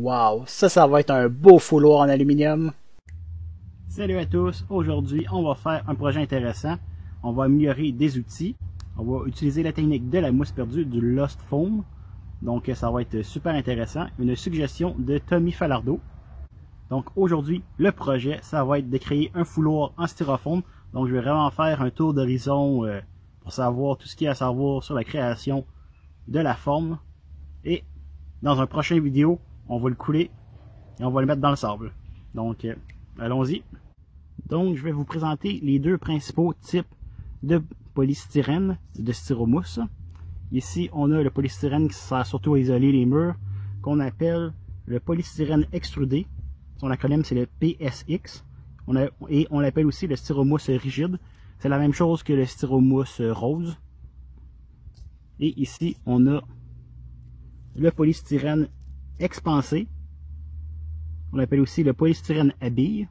Wow, ça va être un beau fouloir en aluminium. Salut à tous, aujourd'hui on va faire un projet intéressant. On va améliorer des outils. On va utiliser la technique de la mousse perdue, du Lost Foam. Donc ça va être super intéressant. Une suggestion de Tommy Falardeau. Donc aujourd'hui, le projet, ça va être de créer un fouloir en styrofoam. Donc je vais vraiment faire un tour d'horizon pour savoir tout ce qu'il y a à savoir sur la création de la forme. Et dans un prochain vidéo, on va le couler et on va le mettre dans le sable. Donc allons-y. Donc je vais vous présenter les deux principaux types de polystyrène de styromousse. Ici on a le polystyrène qui sert surtout à isoler les murs, qu'on appelle le polystyrène extrudé. Son acronyme c'est le PSX. Et on l'appelle aussi le styromousse rigide. C'est la même chose que le styromousse rose. Et ici on a le polystyrène expansé. On l'appelle aussi le polystyrène à billes.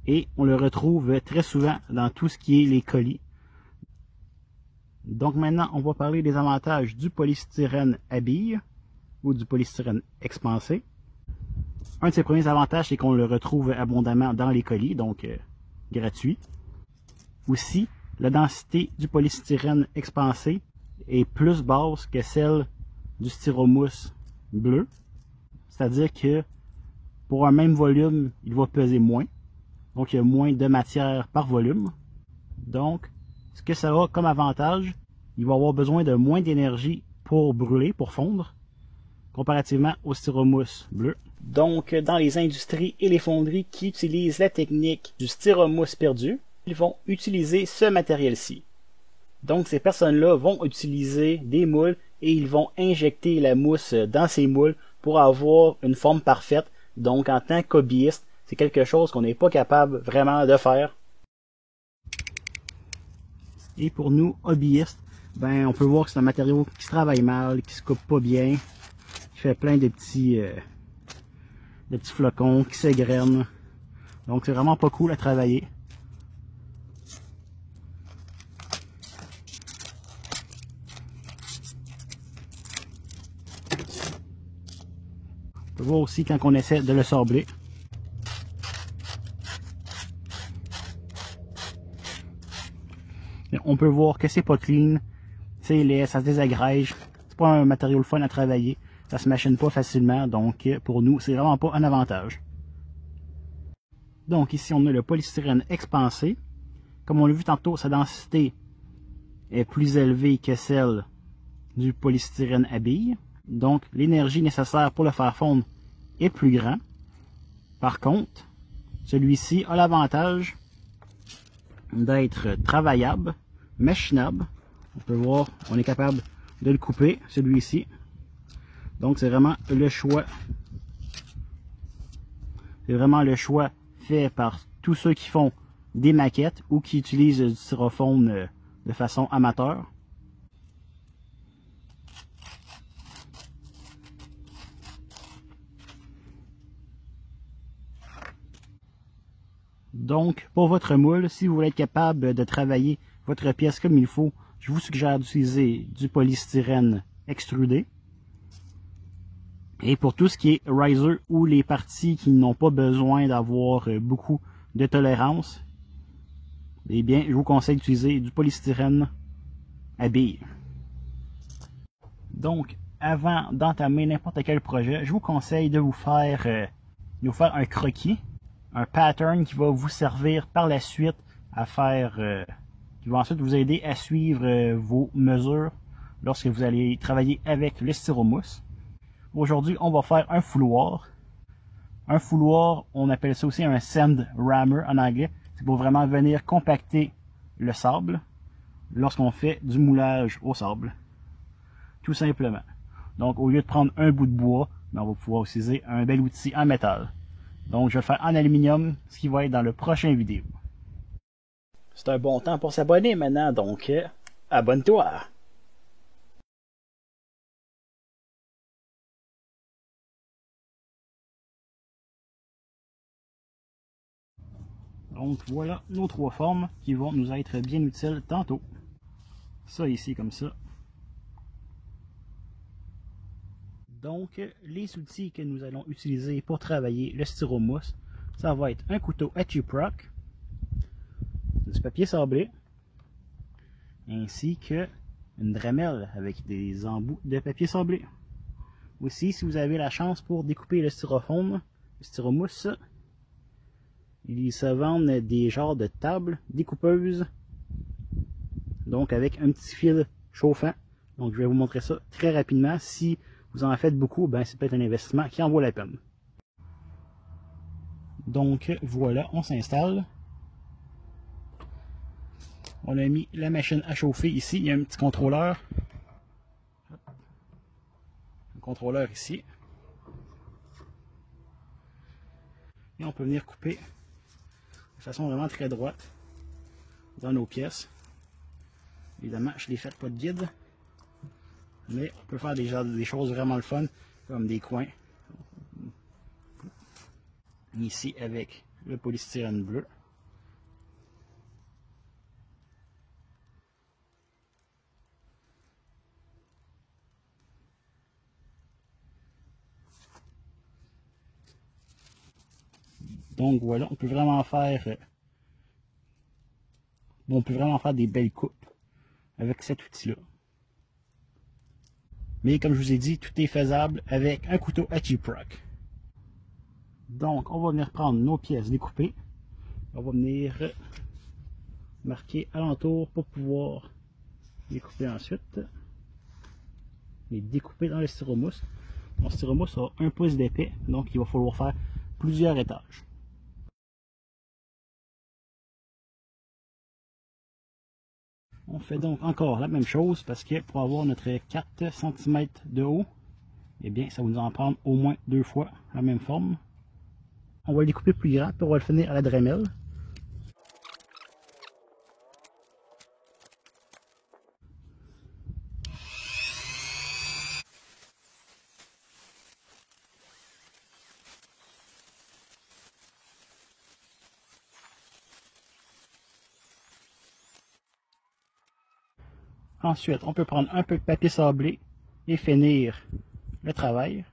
Et on le retrouve très souvent dans tout ce qui est les colis. Donc maintenant, on va parler des avantages du polystyrène à billes ou du polystyrène expansé. Un de ses premiers avantages, c'est qu'on le retrouve abondamment dans les colis, donc gratuit. Aussi, la densité du polystyrène expansé est plus basse que celle du styromousse bleu. C'est-à-dire que pour un même volume, il va peser moins. Donc il y a moins de matière par volume. Donc, ce que ça a comme avantage, il va avoir besoin de moins d'énergie pour brûler, pour fondre, comparativement au styromousse bleu. Donc, dans les industries et les fonderies qui utilisent la technique du styromousse perdu, ils vont utiliser ce matériel-ci. Donc, ces personnes-là vont utiliser des moules et ils vont injecter la mousse dans ces moules pour avoir une forme parfaite. Donc, en tant qu'hobbyiste, c'est quelque chose qu'on n'est pas capable vraiment de faire. Et pour nous, hobbyistes, ben, on peut voir que c'est un matériau qui se travaille mal, qui se coupe pas bien, qui fait plein de petits flocons, qui s'égrènent. Donc, c'est vraiment pas cool à travailler. On peut voir aussi quand on essaie de le sabler. On peut voir que c'est pas clean, c'est laid, ça se désagrège, c'est pas un matériau le fun à travailler, ça se machine pas facilement, donc pour nous c'est vraiment pas un avantage. Donc ici on a le polystyrène expansé. Comme on l'a vu tantôt, sa densité est plus élevée que celle du polystyrène à billes, donc l'énergie nécessaire pour le faire fondre est plus grand. Par contre, celui-ci a l'avantage d'être travaillable, machinable. On peut voir, on est capable de le couper, celui-ci. Donc c'est vraiment le choix. C'est vraiment le choix fait par tous ceux qui font des maquettes ou qui utilisent du styrofoam de façon amateur. Donc, pour votre moule, si vous voulez être capable de travailler votre pièce comme il faut, je vous suggère d'utiliser du polystyrène extrudé. Et pour tout ce qui est riser ou les parties qui n'ont pas besoin d'avoir beaucoup de tolérance, eh bien, je vous conseille d'utiliser du polystyrène à billes. Donc, avant d'entamer n'importe quel projet, je vous conseille de vous faire un croquis, un pattern qui va vous servir par la suite à faire, qui va ensuite vous aider à suivre vos mesures lorsque vous allez travailler avec le styromousse. Aujourd'hui, on va faire un fouloir. Un fouloir, on appelle ça aussi un sand rammer en anglais. C'est pour vraiment venir compacter le sable lorsqu'on fait du moulage au sable. Tout simplement. Donc, au lieu de prendre un bout de bois, on va pouvoir utiliser un bel outil en métal. Donc, je vais le faire en aluminium, ce qui va être dans le prochain vidéo. C'est un bon temps pour s'abonner maintenant, donc abonne-toi! Donc voilà nos trois formes qui vont nous être bien utiles tantôt. Ça ici comme ça. Donc, les outils que nous allons utiliser pour travailler le styromousse, ça va être un couteau Etchy-Proc, du papier sablé, ainsi que une Dremel avec des embouts de papier sablé. Aussi, si vous avez la chance pour découper le styrofoam, le styromousse, ils se vendent des genres de tables découpeuses, donc avec un petit fil chauffant. Donc je vais vous montrer ça très rapidement. Si vous en faites beaucoup, ben c'est peut-être un investissement qui en vaut la peine. Donc voilà, on s'installe. On a mis la machine à chauffer ici. Il y a un petit contrôleur. Un contrôleur ici. Et on peut venir couper de façon vraiment très droite dans nos pièces. Évidemment, je ne les fais pas de guide. Mais on peut faire des choses vraiment le fun, comme des coins. Ici avec le polystyrène bleu. Donc voilà, on peut vraiment faire des belles coupes avec cet outil-là. Mais comme je vous ai dit, tout est faisable avec un couteau Etchy-Proc. Donc on va venir prendre nos pièces découpées. On va venir marquer alentour pour pouvoir les couper ensuite. Les découper dans le styromousse. Mon styromousse a 1 pouce d'épais, donc il va falloir faire plusieurs étages. On fait donc encore la même chose parce que pour avoir notre 4 cm de haut, eh bien ça va nous en prendre au moins 2 fois la même forme. On va le découper plus grand, puis on va le finir à la Dremel. Ensuite, on peut prendre un peu de papier sablé et finir le travail.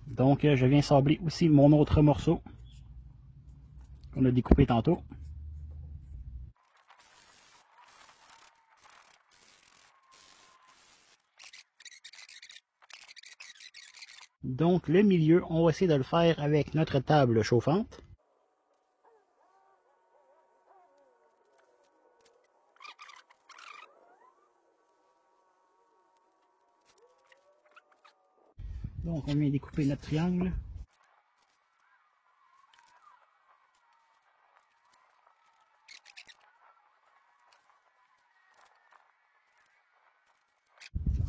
Donc, je viens sabler aussi mon autre morceau qu'on a découpé tantôt. Donc le milieu, on va essayer de le faire avec notre table chauffante. Donc on vient découper notre triangle.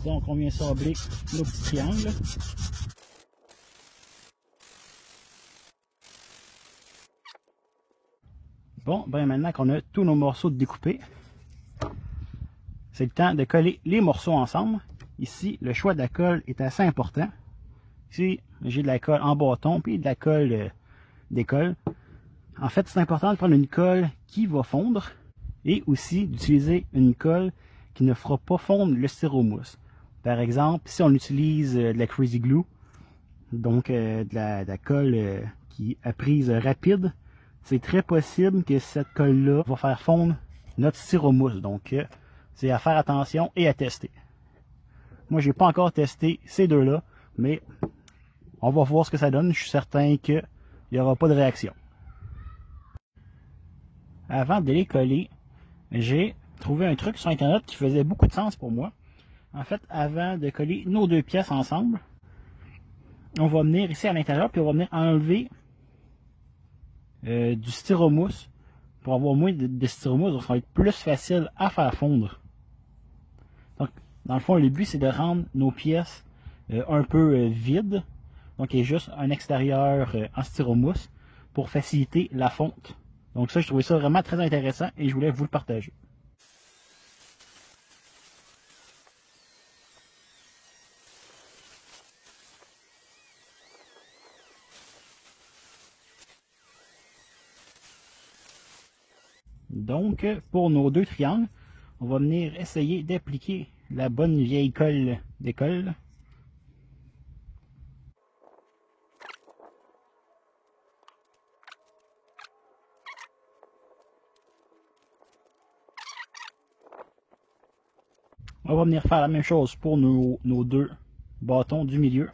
Donc on vient sabler nos petits triangles. Bon, ben maintenant qu'on a tous nos morceaux découpés, c'est le temps de coller les morceaux ensemble. Ici, le choix de la colle est assez important. Ici, j'ai de la colle en bâton, puis de la colle d'école. En fait, c'est important de prendre une colle qui va fondre et aussi d'utiliser une colle qui ne fera pas fondre le styromousse. Par exemple, si on utilise de la Crazy Glue, donc de la colle qui a prise rapide, c'est très possible que cette colle-là va faire fondre notre styromousse. Donc, c'est à faire attention et à tester. Moi, j'ai pas encore testé ces deux-là, mais on va voir ce que ça donne. Je suis certain qu'il n'y aura pas de réaction. Avant de les coller, j'ai trouvé un truc sur Internet qui faisait beaucoup de sens pour moi. En fait, avant de coller nos deux pièces ensemble, on va venir ici à l'intérieur, puis on va venir enlever du styromousse pour avoir moins de styromousse, donc ça va être plus facile à faire fondre. Donc, dans le fond, le but c'est de rendre nos pièces un peu vides, donc il y a juste un extérieur en styromousse pour faciliter la fonte. Donc ça, je trouvais ça vraiment très intéressant et je voulais vous le partager. Donc, pour nos deux triangles, on va venir essayer d'appliquer la bonne vieille colle d'école. On va venir faire la même chose pour nos deux bâtons du milieu.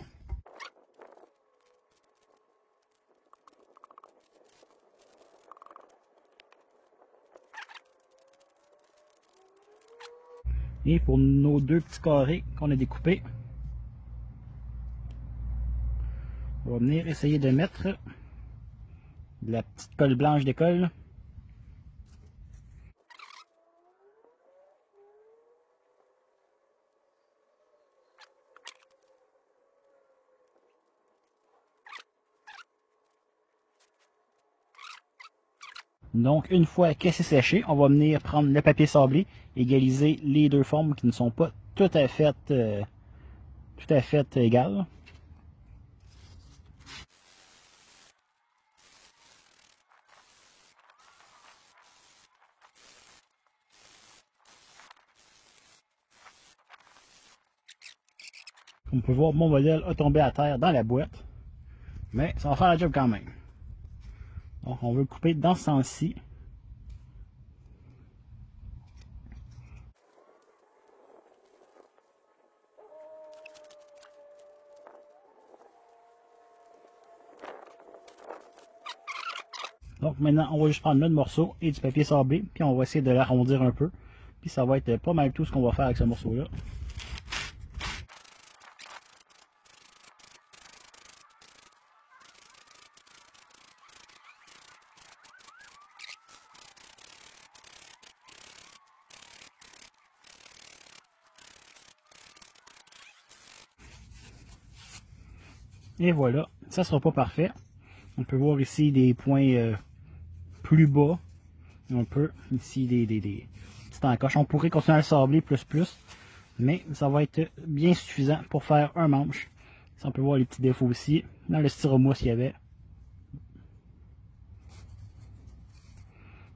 Et pour nos deux petits carrés qu'on a découpés, on va venir essayer de mettre de la petite colle blanche d'école. Donc, une fois que c'est séché, on va venir prendre le papier sablé, égaliser les deux formes qui ne sont pas tout à fait égales. On peut voir mon modèle a tombé à terre dans la boîte, mais ça va faire la job quand même. Donc, on veut couper dans ce sens-ci. Donc maintenant, on va juste prendre notre morceau et du papier sablé, puis on va essayer de l'arrondir un peu. Puis ça va être pas mal tout ce qu'on va faire avec ce morceau-là. Et voilà, ça sera pas parfait. On peut voir ici des points plus bas. On peut ici des petites encoches. On pourrait continuer à le sabler plus, mais ça va être bien suffisant pour faire un manche. Ça, on peut voir les petits défauts aussi. Dans le styromousse qu'il y avait.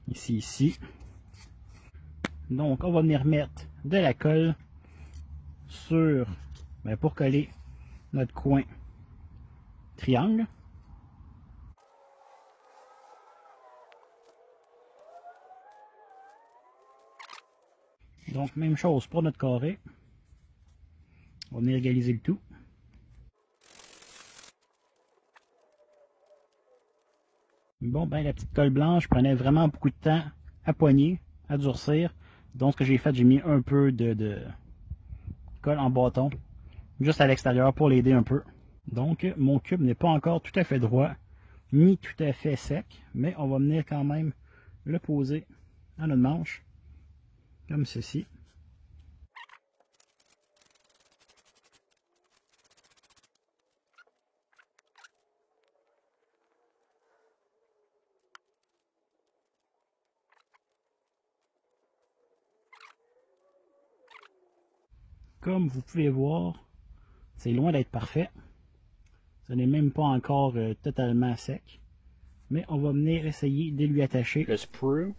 Ici. Donc, on va venir mettre de la colle sur, pour coller notre coin triangle. Donc, même chose pour notre carré. On va venir égaliser le tout. Bon, la petite colle blanche prenait vraiment beaucoup de temps à poigner, à durcir. Donc, ce que j'ai fait, j'ai mis un peu de colle en bâton, juste à l'extérieur pour l'aider un peu. Donc, mon cube n'est pas encore tout à fait droit, ni tout à fait sec, mais on va venir quand même le poser à notre manche, comme ceci. Comme vous pouvez voir, c'est loin d'être parfait. Ce n'est même pas encore totalement sec. Mais on va venir essayer de lui attacher le sprue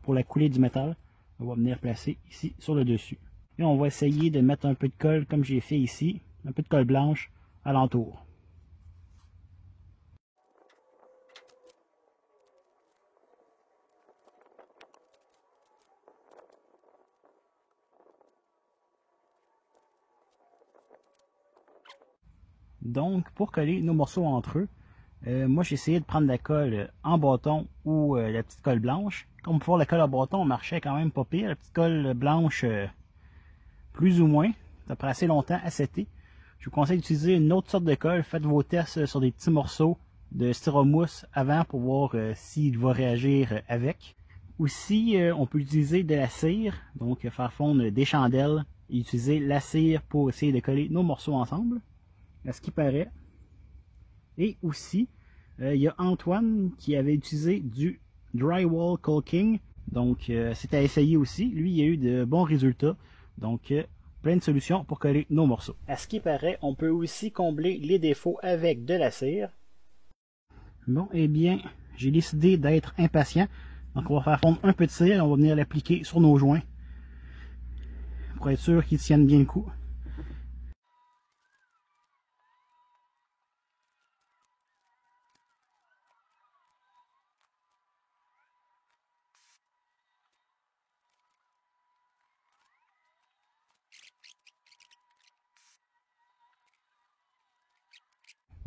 pour la coulée du métal. On va venir placer ici sur le dessus. Et on va essayer de mettre un peu de colle comme j'ai fait ici, un peu de colle blanche alentour. Donc, pour coller nos morceaux entre eux, moi j'ai essayé de prendre la colle en bâton ou la petite colle blanche. Comme on peut voir, la colle en bâton marchait quand même pas pire. La petite colle blanche, plus ou moins. Ça prend assez longtemps à setter. Je vous conseille d'utiliser une autre sorte de colle. Faites vos tests sur des petits morceaux de styromousse avant pour voir s'il va réagir avec. Aussi, on peut utiliser de la cire, donc faire fondre des chandelles et utiliser la cire pour essayer de coller nos morceaux ensemble. À ce qui paraît. Et aussi, il y a Antoine qui avait utilisé du drywall caulking. Donc, c'était à essayer aussi. Lui, il a eu de bons résultats. Donc, plein de solutions pour coller nos morceaux. À ce qui paraît, on peut aussi combler les défauts avec de la cire. Bon, eh bien, j'ai décidé d'être impatient. Donc on va faire fondre un peu de cire et on va venir l'appliquer sur nos joints pour être sûr qu'ils tiennent bien le coup.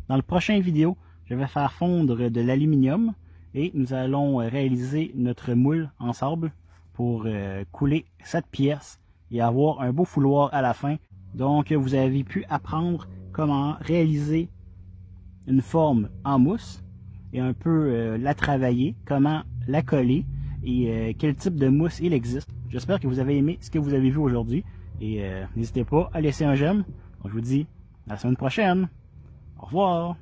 Dans le prochain vidéo, je vais faire fondre de l'aluminium et nous allons réaliser notre moule en sable pour couler cette pièce et avoir un beau fouloir à la fin. Donc vous avez pu apprendre comment réaliser une forme en mousse et un peu la travailler, comment la coller et quel type de mousse il existe. J'espère que vous avez aimé ce que vous avez vu aujourd'hui et n'hésitez pas à laisser un j'aime. Donc, je vous dis à la semaine prochaine. Au revoir!